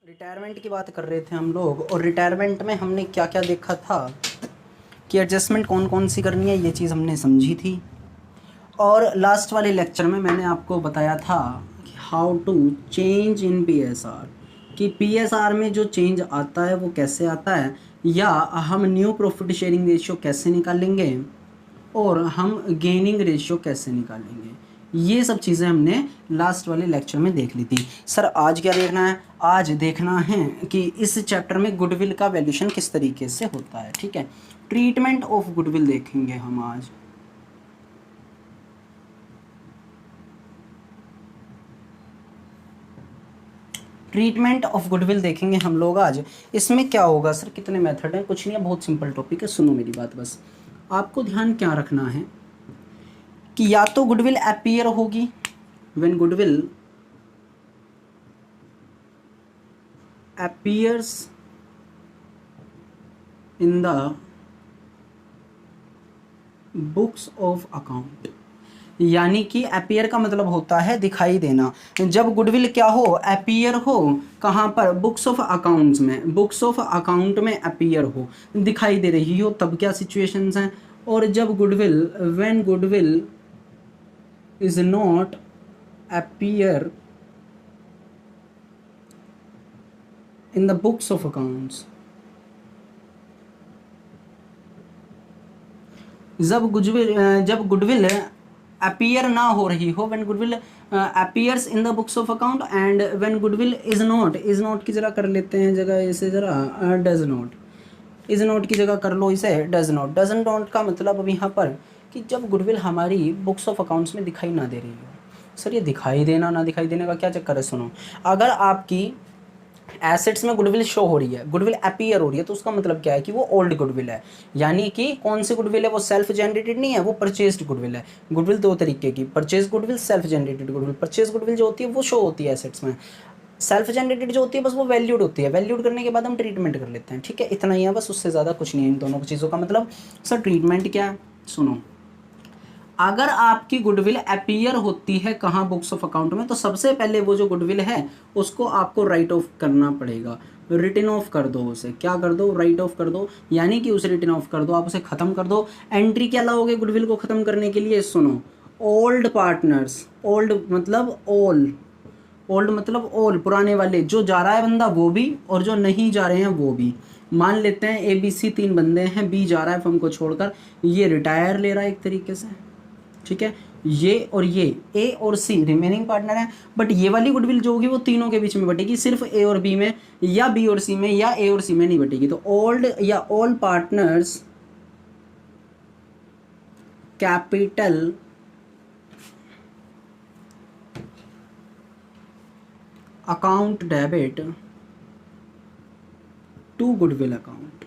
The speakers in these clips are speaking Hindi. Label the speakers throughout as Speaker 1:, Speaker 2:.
Speaker 1: रिटायरमेंट की बात कर रहे थे हम लोग, और रिटायरमेंट में हमने क्या क्या देखा था कि एडजस्टमेंट कौन कौन सी करनी है, ये चीज़ हमने समझी थी। और लास्ट वाले लेक्चर में मैंने आपको बताया था कि how to change in PSR, कि पीएसआर में जो चेंज आता है वो कैसे आता है, या हम न्यू प्रॉफिट शेयरिंग रेशियो कैसे निकालेंगे, और हम गेनिंग रेशियो कैसे निकालेंगे। ये सब चीज़ें हमने लास्ट वाले लेक्चर में देख ली थी। सर आज क्या देखना है? आज देखना है कि इस चैप्टर में गुडविल का वैल्यूएशन किस तरीके से होता है। ठीक है, ट्रीटमेंट ऑफ गुडविल देखेंगे हम आज। ट्रीटमेंट ऑफ गुडविल देखेंगे हम लोग आज। इसमें क्या होगा सर, कितने मेथड हैं? कुछ नहीं है, बहुत सिंपल टॉपिक है। सुनो मेरी बात, बस आपको ध्यान क्या रखना है कि या तो गुडविल अपीयर होगी, when goodwill appears in the books of account, यानी कि अपीयर का मतलब होता है दिखाई देना। जब गुडविल क्या हो, अपीयर हो, कहाँ पर? बुक्स ऑफ अकाउंट्स में। बुक्स ऑफ अकाउंट में अपीयर हो, दिखाई दे रही हो, तब क्या सिचुएशंस हैं। और जब goodwill, when goodwill is not appear in the books of accounts, जब गुडविल अपीयर ना हो रही हो, when goodwill appears in the books of account, and when goodwill is not की जगह कर लेते हैं, जगह इसे जरा डज नॉट, इज नॉट की जगह कर लो इसे डज नॉट का मतलब अब यहाँ पर कि जब गुडविल हमारी बुक्स ऑफ अकाउंट्स में दिखाई ना दे रही हो। सर ये दिखाई देना ना दिखाई देने का क्या चक्कर है? सुनो, अगर आपकी एसेट्स में गुडविल शो हो रही है, गुडविल अपीयर हो रही है, तो उसका मतलब क्या है कि वो ओल्ड गुडविल है। यानी कि कौन सी गुडविल है? वो सेल्फ जनरेटेड नहीं है, वो परचेस्ड गुडविल है। गुडविल दो तरीके की, purchase goodwill, self generated goodwill. Purchase goodwill जो होती है वो शो होती है एसेट्स में, सेल्फ जनरेटेड जो होती है बस वो वैल्यूड होती है। वैल्यूड करने के बाद हम ट्रीटमेंट कर लेते हैं। ठीक है, इतना ही है बस, उससे ज़्यादा कुछ नहीं है इन दोनों चीज़ों का मतलब। सर ट्रीटमेंट क्या है? सुनो, अगर आपकी गुडविल अपीयर होती है कहाँ? बुक्स ऑफ अकाउंट में, तो सबसे पहले वो जो गुडविल है उसको आपको राइट ऑफ करना पड़ेगा। रिटन ऑफ कर दो उसे, क्या कर दो? राइट ऑफ कर दो, यानी कि उसे रिटन ऑफ कर दो, आप उसे ख़त्म कर दो। एंट्री क्या लाओगे गुडविल को ख़त्म करने के लिए? सुनो, ओल्ड पार्टनर्स, ओल्ड मतलब ऑल, ओल्ड मतलब ऑल, पुराने वाले, जो जा रहा है बंदा वो भी और जो नहीं जा रहे हैं वो भी। मान लेते हैं ABC 3 बंदे हैं, B जा रहा है फर्म को छोड़कर, ये रिटायर ले रहा है एक तरीके से। ठीक है, ये और ये A और C रिमेनिंग पार्टनर है, बट ये वाली गुडविल जो होगी वो तीनों के बीच में बटेगी, सिर्फ A और B में, या B और C में, या A और C में नहीं बटेगी। तो ओल्ड या all partners capital account debit to goodwill account,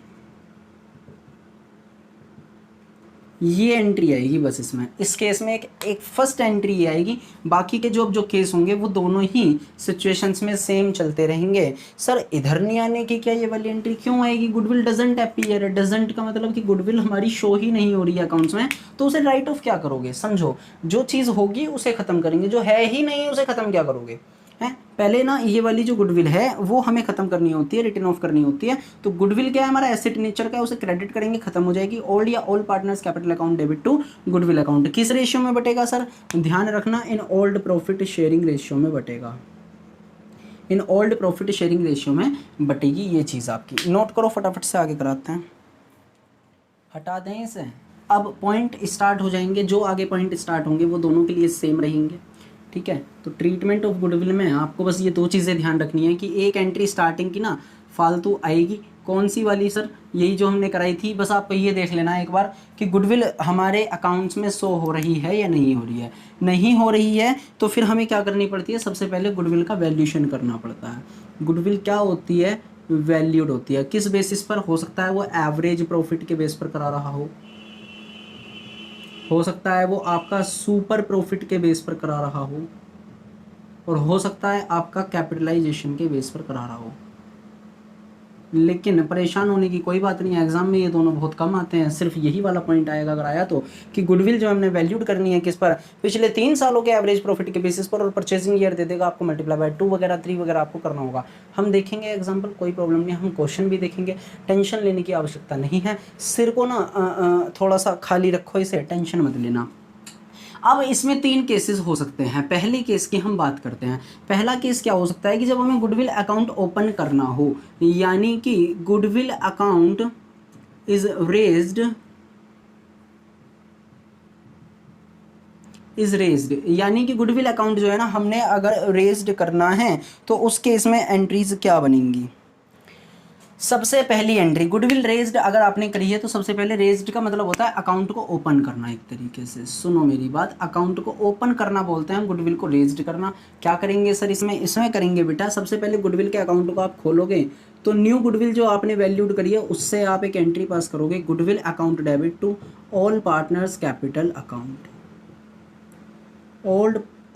Speaker 1: ये एंट्री आएगी बस इसमें। इस केस में एक फर्स्ट एंट्री आएगी, बाकी के जो केस होंगे वो दोनों ही सिचुएशंस में सेम चलते रहेंगे। सर इधर नहीं आने की क्या ये वाली एंट्री क्यों आएगी? गुडविल डजंट अपीयर, डजंट का मतलब कि गुडविल हमारी शो ही नहीं हो रही है अकाउंट्स में, तो उसे राइट ऑफ क्या करोगे? समझो, जो चीज़ होगी उसे ख़त्म करेंगे, जो है ही नहीं उसे ख़त्म क्या करोगे? हैं, पहले ना ये वाली जो गुडविल है वो हमें खत्म करनी होती है, रिटर्न ऑफ करनी होती है। तो गुडविल क्या है? हमारा एसेट नेचर का है, उसे क्रेडिट करेंगे, खत्म हो जाएगी। ओल्ड या all partners capital account debit to goodwill account. किस रेशियो में बटेगा सर? ध्यान रखना, इन ओल्ड प्रॉफिट शेयरिंग रेशियो में बटेगा, इन ओल्ड प्रॉफिट शेयरिंग रेशियो में बटेगी ये चीज़ आपकी। नोट करो, फटाफट से आगे कराते हैं, हटा दें इसे। अब पॉइंट स्टार्ट हो जाएंगे, जो आगे पॉइंट स्टार्ट होंगे वो दोनों के लिए सेम रहेंगे। ठीक है, तो ट्रीटमेंट ऑफ गुडविल में आपको बस ये दो चीज़ें ध्यान रखनी है कि एक एंट्री स्टार्टिंग की ना फालतू आएगी। कौन सी वाली सर? यही जो हमने कराई थी। बस आपको ये देख लेना एक बार कि गुडविल हमारे अकाउंट्स में शो हो रही है या नहीं हो रही है। नहीं हो रही है तो फिर हमें क्या करनी पड़ती है? सबसे पहले गुडविल का वैल्यूएशन करना पड़ता है। गुडविल क्या होती है? वैल्यूड होती है। किस बेसिस पर? हो सकता है वो एवरेज प्रॉफिट के बेस पर करा रहा हो सकता है वो आपका सुपर प्रॉफिट के बेस पर करा रहा हो, और हो सकता है आपका कैपिटलाइजेशन के बेस पर करा रहा हो। लेकिन परेशान होने की कोई बात नहीं है, एग्जाम में ये दोनों बहुत कम आते हैं। सिर्फ यही वाला पॉइंट आएगा अगर आया तो, कि गुडविल जो हमने वैल्यूड करनी है किस पर, पिछले 3 सालों के एवरेज प्रॉफिट के बेसिस पर, और परचेसिंग ईयर दे देगा आपको मल्टीप्लाई बाय 2 वगैरह 3 वगैरह आपको करना होगा। हम देखेंगे एग्जाम्पल, कोई प्रॉब्लम नहीं, हम क्वेश्चन भी देखेंगे, टेंशन लेने की आवश्यकता नहीं है। सिर को ना थोड़ा सा खाली रखो, इसे टेंशन मत लेना। अब इसमें 3 केसेस हो सकते हैं। पहले केस की हम बात करते हैं। पहला केस क्या हो सकता है कि जब हमें गुडविल अकाउंट ओपन करना हो, यानी कि गुडविल अकाउंट इज रेज्ड, यानी कि गुडविल अकाउंट जो है ना, हमने अगर रेज्ड करना है तो उस केस में एंट्रीज क्या बनेंगी। सबसे पहली एंट्री गुडविल रेज्ड अगर आपने करी है तो सबसे पहले रेज्ड का मतलब होता है अकाउंट को ओपन करना। एक तरीके से सुनो मेरी बात, अकाउंट को ओपन करना बोलते हैं, गुडविल को रेज्ड करना। क्या करेंगे सर इसमें करेंगे बेटा, सबसे पहले गुडविल के अकाउंट को आप खोलोगे तो न्यू गुडविल जो आपने वैल्यूड करी है उससे आप एक एंट्री पास करोगे, goodwill account debit to all partners capital account,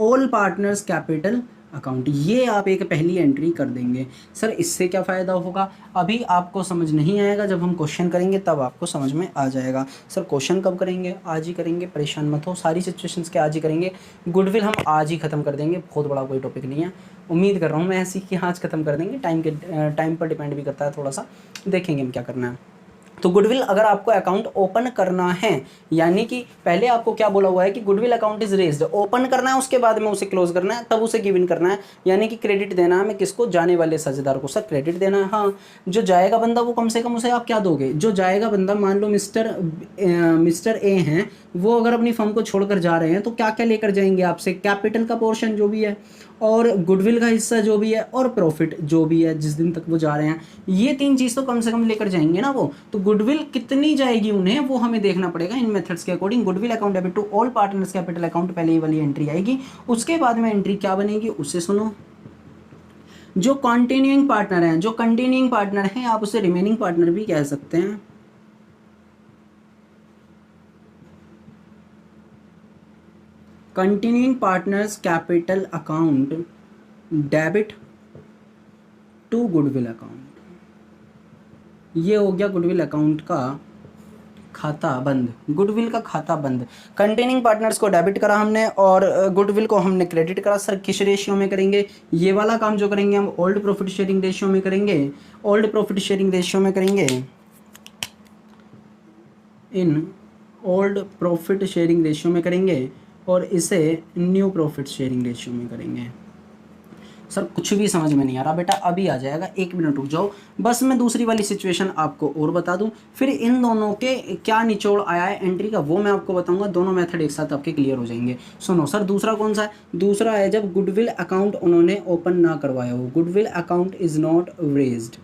Speaker 1: all partners capital account, ये आप एक पहली एंट्री कर देंगे। सर इससे क्या फ़ायदा होगा, अभी आपको समझ नहीं आएगा, जब हम क्वेश्चन करेंगे तब आपको समझ में आ जाएगा। सर क्वेश्चन कब करेंगे, आज ही करेंगे, परेशान मत हो, सारी सिचुएशंस के आज ही करेंगे। गुडविल हम आज ही ख़त्म कर देंगे, बहुत बड़ा कोई टॉपिक नहीं है, उम्मीद कर रहा हूँ मैं ऐसी कि आज ख़त्म कर देंगे। टाइम पर डिपेंड भी करता है थोड़ा सा, देखेंगे हम क्या करना है। तो गुडविल अगर आपको अकाउंट ओपन करना है, यानी कि पहले आपको क्या बोला हुआ है कि goodwill account is raised, open करना है, उसके बाद में उसे क्लोज करना है, तब उसे गिवन करना है, यानी कि क्रेडिट देना है। मैं किसको, जाने वाले साझेदार को। सर क्रेडिट देना है, हाँ। जो जाएगा बंदा वो कम से कम उसे आप क्या दोगे, जो जाएगा बंदा, मान लो मिस्टर ए हैं, वो अगर अपनी फर्म को छोड़कर जा रहे हैं तो क्या क्या लेकर जाएंगे आपसे, कैपिटल का पोर्शन जो भी है, और गुडविल का हिस्सा जो भी है, और प्रॉफिट जो भी है जिस दिन तक वो जा रहे हैं, ये 3 चीज़ तो कम से कम लेकर जाएंगे ना वो। तो गुडविल कितनी जाएगी उन्हें वो हमें देखना पड़ेगा इन मेथड्स के according. Goodwill account debit to all partners capital account, पहले ये वाली एंट्री आएगी। उसके बाद में एंट्री क्या बनेगी उससे सुनो, जो कंटिन्यूइंग पार्टनर हैं, जो कंटिन्यूइंग पार्टनर हैं आप उसे रिमेनिंग पार्टनर भी कह सकते हैं। Continuing partners capital account debit to goodwill account, ये हो गया गुडविल अकाउंट का खाता बंद, गुडविल का खाता बंद। कंटेनिंग पार्टनर्स को डेबिट करा हमने और गुडविल को हमने क्रेडिट करा। सर किस रेशियो में करेंगे, ये वाला काम जो करेंगे हम ओल्ड प्रॉफिट शेयरिंग रेशियो में करेंगे, ओल्ड प्रॉफिट शेयरिंग रेशियो में करेंगे, इन ओल्ड प्रॉफिट शेयरिंग रेशियो में करेंगे, और इसे न्यू प्रॉफिट शेयरिंग रेशियो में करेंगे। सर कुछ भी समझ में नहीं आ रहा बेटा, अभी आ जाएगा, 1 मिनट रुक जाओ, बस मैं दूसरी वाली सिचुएशन आपको और बता दूं, फिर इन दोनों के क्या निचोड़ आया है एंट्री का वो मैं आपको बताऊंगा। दोनों मेथड एक साथ आपके क्लियर हो जाएंगे। सुनो सर दूसरा कौन सा है, दूसरा है जब गुडविल अकाउंट उन्होंने ओपन ना करवाया हो, goodwill account is not raised,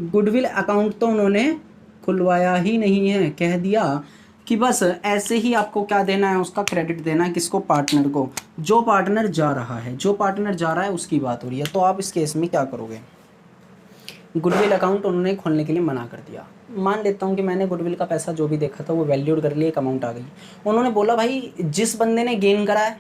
Speaker 1: goodwill account तो उन्होंने खुलवाया ही नहीं है, कह दिया कि बस ऐसे ही आपको क्या देना है, उसका क्रेडिट देना है, किसको, पार्टनर को, जो पार्टनर जा रहा है, जो पार्टनर जा रहा है उसकी बात हो रही है। तो आप इस केस में क्या करोगे, गुडविल अकाउंट उन्होंने खोलने के लिए मना कर दिया। मान लेता हूँ कि मैंने गुडविल का पैसा जो भी देखा था वो वैल्यूड कर लिया, एक अमाउंट आ गई, उन्होंने बोला भाई जिस बंदे ने गेन करा है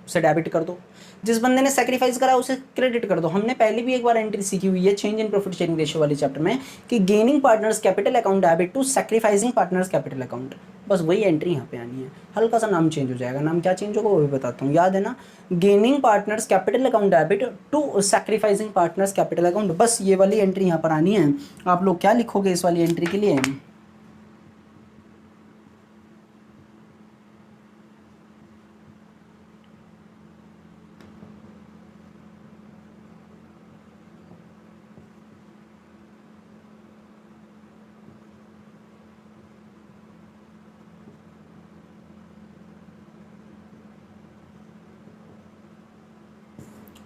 Speaker 1: उसे डेबिट कर दो, जिस बंदे ने सेक्रीफाइस करा उसे क्रेडिट कर दो। हमने पहले भी एक बार एंट्री सीखी हुई है change in profit sharing ratio वाले चैप्टर में कि gaining partners capital account debit to sacrificing partners capital account, बस वही एंट्री यहाँ पे आनी है। हल्का सा नाम चेंज हो जाएगा, नाम क्या चेंज होगा वो भी बताता हूँ, याद है ना, gaining partners capital account debit to sacrificing partners capital account, बस ये वाली एंट्री यहाँ पर आनी है। आप लोग क्या लिखोगे इस वाली एंट्री के लिए,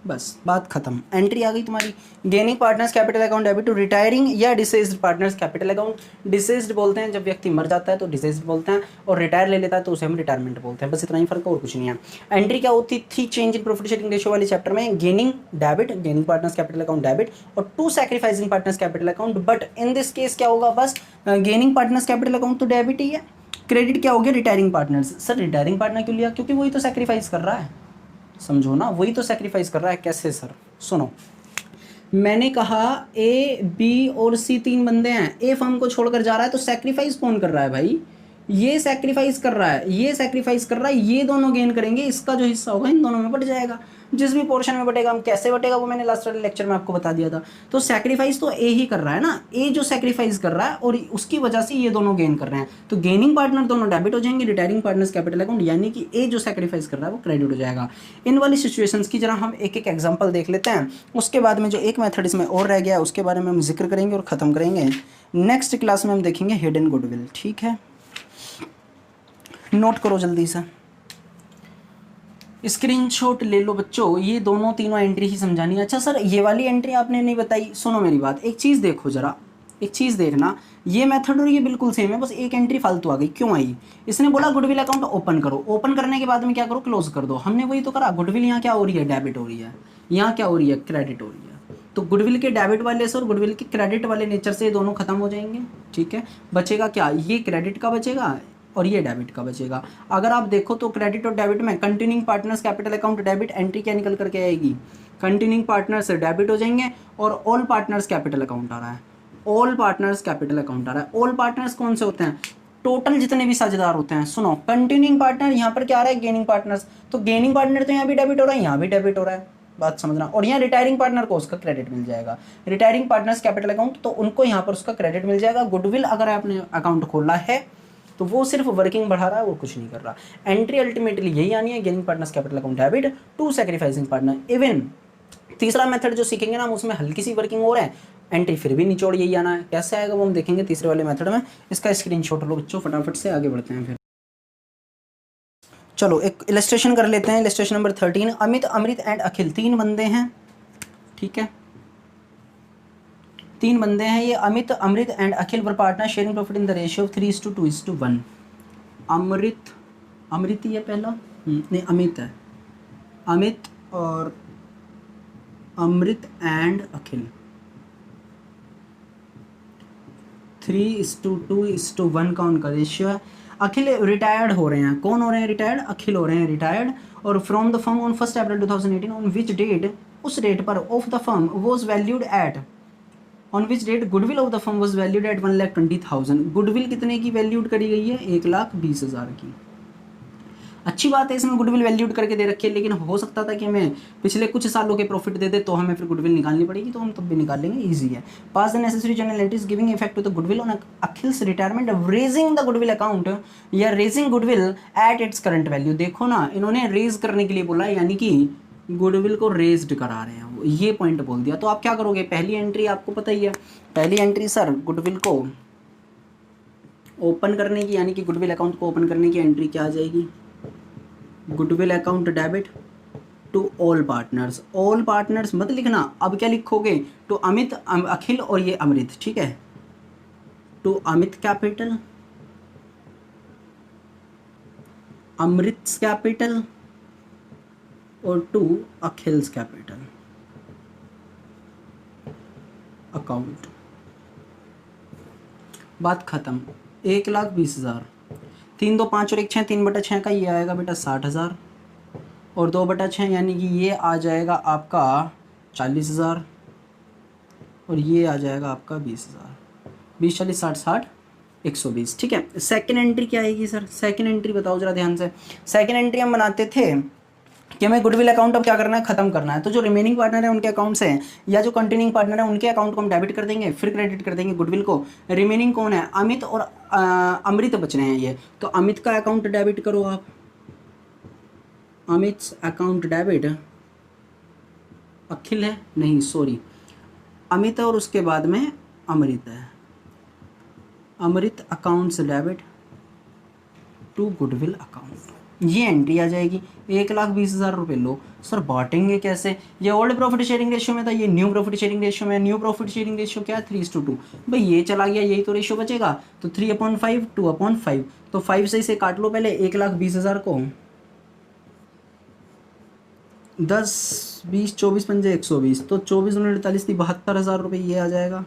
Speaker 1: बस बात खत्म, एंट्री आ गई तुम्हारी। Gaining partners capital account debit to retiring या deceased partners capital account, deceased बोलते हैं जब व्यक्ति मर जाता है तो डिसेज्ड बोलते हैं, और रिटायर ले लेता है तो उसे हम रिटायरमेंट बोलते हैं, बस इतना ही फर्क है और कुछ नहीं है। एंट्री क्या होती थी change in profit sharing ratio वाले चैप्टर में, gaining debit, gaining partners capital account debit, और to sacrificing partners capital account, but in this case क्या होगा, बस गेनिंग पार्टनर्स कैपिटल अकाउंट तो डेबिट ही है, क्रेडिट क्या हो गया, retiring partners. Sir retiring partner क्यों लिया, क्योंकि वही तो सैक्रिफाइस कर रहा है, समझो ना, वही तो सैक्रिफाइस कर रहा है। कैसे सर, सुनो मैंने कहा ए बी और सी तीन बंदे हैं, ए फर्म को छोड़कर जा रहा है, तो सेक्रीफाइस कौन कर रहा है भाई? ये सेक्रीफाइस कर रहा है, ये सेक्रीफाइस कर रहा है, ये दोनों गेन करेंगे, इसका जो हिस्सा होगा इन दोनों में बट जाएगा। जिस भी पोर्शन में बटेगा, हम कैसे बटेगा वो मैंने लास्ट वाले लेक्चर में आपको बता दिया था। तो सेक्रीफाइस तो ए ही कर रहा है ना, ए जो सेक्रीफाइस कर रहा है और उसकी वजह से ये दोनों गेन कर रहे हैं, तो गेनिंग पार्टनर दोनों डेबिट हो जाएंगे, रिटायरिंग पार्टनर्स कैपिटल अकाउंट, यानी कि ए जो सेक्रीफाइस कर रहा है वो क्रेडिट हो जाएगा। इन वाली सिचुएशंस की जरा हम एक एक एग्जांपल देख लेते हैं, उसके बाद में जो एक मेथड इसमें और रह गया है उसके बारे में हम जिक्र करेंगे और ख़त्म करेंगे। नेक्स्ट क्लास में हम देखेंगे हिडन गुडविल। ठीक है, नोट करो जल्दी से, स्क्रीनशॉट ले लो बच्चों, ये दोनों तीनों एंट्री ही समझानी है। अच्छा सर ये वाली एंट्री आपने नहीं बताई, सुनो मेरी बात, एक चीज़ देखो जरा, एक चीज़ देखना, ये मेथड और ये बिल्कुल सेम है, बस एक एंट्री फालतू आ गई। क्यों आई? इसने बोला गुडविल अकाउंट ओपन करो, ओपन करने के बाद में क्या करो, क्लोज कर दो। हमने वही तो करा, गुडविल यहाँ क्या हो रही है, डेबिट हो रही है, यहाँ क्या हो रही है, क्रेडिट हो रही है। तो गुडविल के डेबिट वाले से और गुडविल के क्रेडिट वाले नेचर से ये दोनों खत्म हो जाएंगे। ठीक है, बचेगा क्या, ये क्रेडिट का बचेगा और ये डेबिट का बचेगा। अगर आप देखो तो क्रेडिट और डेबिट में continuing partners capital account debit entry क्या निकल करके आएगी, कंटिन्यूइंग पार्टनर्स डेबिट हो जाएंगे और ऑल पार्टनर्स कैपिटल अकाउंट आ रहा है, ऑल पार्टनर्स कैपिटल अकाउंट आ रहा है। ऑल पार्टनर्स कौन से होते हैं, टोटल जितने भी साझेदार होते हैं। सुनो, कंटिन्यूइंग पार्टनर यहाँ पर क्या आ रहा है, गेनिंग पार्टनर्स, तो गेनिंग पार्टनर तो यहाँ भी डेबिट हो रहा है, यहाँ भी डेबिट हो रहा है, बात समझना। और यहाँ रिटायरिंग पार्टनर को उसका क्रेडिट मिल जाएगा, रिटायरिंग पार्टनर्स कैपिटल अकाउंट, तो उनको यहाँ पर उसका क्रेडिट मिल जाएगा। गुडविल अगर आपने अकाउंट खोला है तो वो सिर्फ वर्किंग बढ़ा रहा है, वो कुछ नहीं कर रहा। एंट्री अल्टीमेटली यही आनी है, gaining partners capital account debit to sacrificing partner. Even तीसरा मेथड जो सीखेंगे ना हम उसमें हल्की सी वर्किंग हो रहा है, एंट्री फिर भी निचोड़ यही आना है। कैसे आएगा वो हम देखेंगे तीसरे वाले मेथड में। इसका स्क्रीनशॉट लो बच्चों, फटाफट से आगे बढ़ते हैं। फिर चलो एक इलस्ट्रेशन कर लेते हैं, illustration number 13। Amit, Amrit and Akhil तीन बंदे हैं। ठीक है, तीन बंदे हैं ये, Amit, Amrit and Akhil were partner sharing profit in the ratio of 3:2:1। Amrit ही है पहला, नहीं अमित है, अमित और अमृत एंड अखिल 3:2:1 का उनका रेशियो है। अखिल रिटायर्ड हो रहे हैं, कौन हो रहे हैं रिटायर्ड, अखिल हो रहे हैं रिटायर्ड। और from the firm on 1 April 2018 on which date, उस डेट पर of the firm was valued at, on which date goodwill of the firm was valued at 1,20,000। Goodwill कितने की वैल्यूड करी गई है, 1,20,000 की। अच्छी बात है, इसमें गुडविल वैल्यूड करके दे रखी है, लेकिन हो सकता था कि हमें पिछले कुछ सालों के प्रॉफिट दे दे तो हमें फिर गुडविल निकालनी पड़ेगी, तो हम तब भी निकाल लेंगे, ईजी है। Pass the necessary journal entries giving effect to the goodwill on Akhil's retirement, raising the goodwill account या raising goodwill at its current value. देखो ना, इन्होंने रेज करने के लिए बोला, यानी कि गुडविल को रेज्ड करा रहे हैं, ये पॉइंट बोल दिया। तो आप क्या करोगे, पहली एंट्री आपको पता ही है, पहली एंट्री सर गुडविल को ओपन करने की, यानी कि गुडविल अकाउंट को ओपन करने की एंट्री क्या आ जाएगी, goodwill account debit to all partners. All partners मत लिखना, अब क्या लिखोगे, टू अमित, अखिल और ये अमृत। ठीक है, to Amit capital, Amrit capital और टू अखिल्स कैपिटल अकाउंट। बात खत्म। 1,20,000, 3 2 5 और 1 6, 3/6 का ये आएगा बेटा 60,000 और 2/6 यानी कि ये आ जाएगा आपका 40,000 और ये आ जाएगा आपका 20,000। 20 40 60 60 120। ठीक है, सेकेंड एंट्री क्या आएगी सर, सेकेंड एंट्री बताओ जरा ध्यान से। सेकेंड एंट्री हम बनाते थे कि हमें गुडविल अकाउंट अब क्या करना है, खत्म करना है। तो जो रिमेनिंग पार्टनर है उनके अकाउंट से या जो कंटिन्यूइंग पार्टनर है उनके अकाउंट को हम डेबिट कर देंगे, फिर क्रेडिट कर देंगे गुडविल को। रिमेनिंग कौन है, अमित और अमृत बच रहे हैं ये, तो अमित का अकाउंट डेबिट करो आप, अमित अकाउंट डेबिट, अखिल है नहीं सॉरी, अमित और उसके बाद में अमृत है, Amrit accounts debit to goodwill account. ये एंट्री आ जाएगी। 1,20,000 रुपये लो। सर बांटेंगे कैसे, ये ओल्ड प्रॉफिट शेयरिंग रेशियो में था, ये न्यू प्रॉफिट शेयरिंग रेशियो में। न्यू प्रॉफिट शेयरिंग रेशियो क्या है, 3:2। भाई ये चला गया, यही तो रेशियो बचेगा, तो 3/5 2/5, तो 5 से इसे काट लो पहले। 1,20,000 को 10 20 24 पंजे 120, तो 24 × 48 72,000 रुपये ये आ जाएगा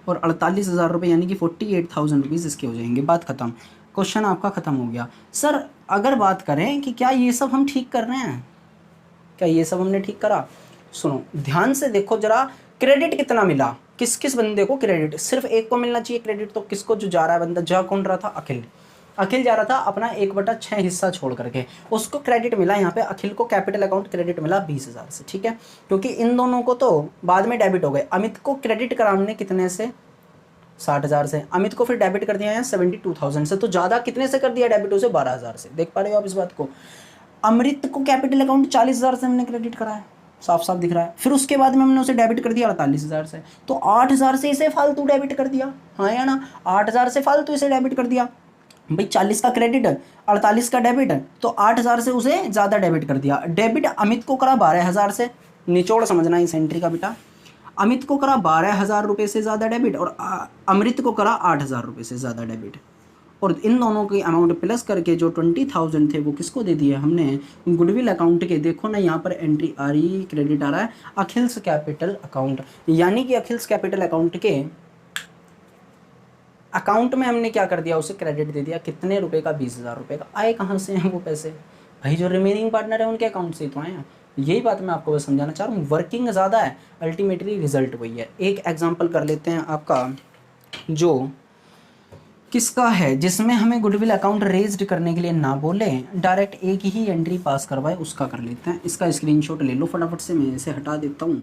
Speaker 1: और 48,000 रुपये यानी कि 48,000 रुपीज़ इसके हो जाएंगे। बात खत्म, क्वेश्चन आपका ख़त्म हो गया। सर अगर बात करें कि क्या ये सब हम ठीक कर रहे हैं, क्या ये सब हमने ठीक करा, सुनो ध्यान से देखो जरा, क्रेडिट कितना मिला, किस किस बंदे को क्रेडिट, सिर्फ एक को मिलना चाहिए क्रेडिट, तो किसको, जो जा रहा है बंदा, जा कौन रहा था, अखिल। अखिल जा रहा था अपना 1/6 हिस्सा छोड़ करके, उसको क्रेडिट मिला यहाँ पे, अखिल को कैपिटल अकाउंट क्रेडिट मिला 20,000 से, ठीक है, क्योंकि इन दोनों को तो बाद में डेबिट हो गए। अमित को क्रेडिट करा हमने कितने से, 60,000 से, अमित को फिर डेबिट कर दिया है 72,000 से, तो ज़्यादा कितने से कर दिया डेबिट उसे, 12,000 से। देख पा रहे हो आप इस बात को। अमृत को कैपिटल अकाउंट 40,000 से हमने क्रेडिट करा है, साफ साफ दिख रहा है। फिर उसके बाद में हमने उसे डेबिट कर दिया 48,000 से, तो 8,000 से इसे फालतू डेबिट कर दिया, हाँ या ना, 8,000 से फालतू इसे डेबिट कर दिया भाई। 40 का क्रेडिट, 48 का डेबिट, तो 8,000 से उसे ज़्यादा डेबिट कर दिया। डेबिट अमित को करा 12,000 से, निचोड़ समझना इस एंट्री का बेटा। अमित को करा 12,000 रुपये से ज़्यादा डेबिट, और अमृत को करा 8,000 रुपये से ज़्यादा डेबिट, और इन दोनों की अमाउंट प्लस करके जो 20,000 थे वो किसको दे दिए हमने, गुडविल अकाउंट के। देखो ना यहाँ पर एंट्री आ रही, क्रेडिट आ रहा है अखिल्स कैपिटल अकाउंट, यानी कि अखिल्स कैपिटल अकाउंट के अकाउंट में हमने क्या कर दिया, उसे क्रेडिट दे दिया। कितने रुपए का, 20,000 रुपये का। आए कहाँ से हैं वो पैसे भाई, जो रिमेनिंग पार्टनर है उनके अकाउंट से ही तो आए हैं। यही बात मैं आपको बस समझाना चाह रहा हूँ, वर्किंग ज़्यादा है, अल्टीमेटली रिजल्ट वही है। एक एग्जाम्पल कर लेते हैं आपका, जो किसका है, जिसमें हमें गुडविल अकाउंट रेज्ड करने के लिए ना बोले, डायरेक्ट एक ही एंट्री पास करवाए, उसका कर लेते हैं। इसका स्क्रीनशॉट ले लो फटाफट से, मैं इसे हटा देता हूँ।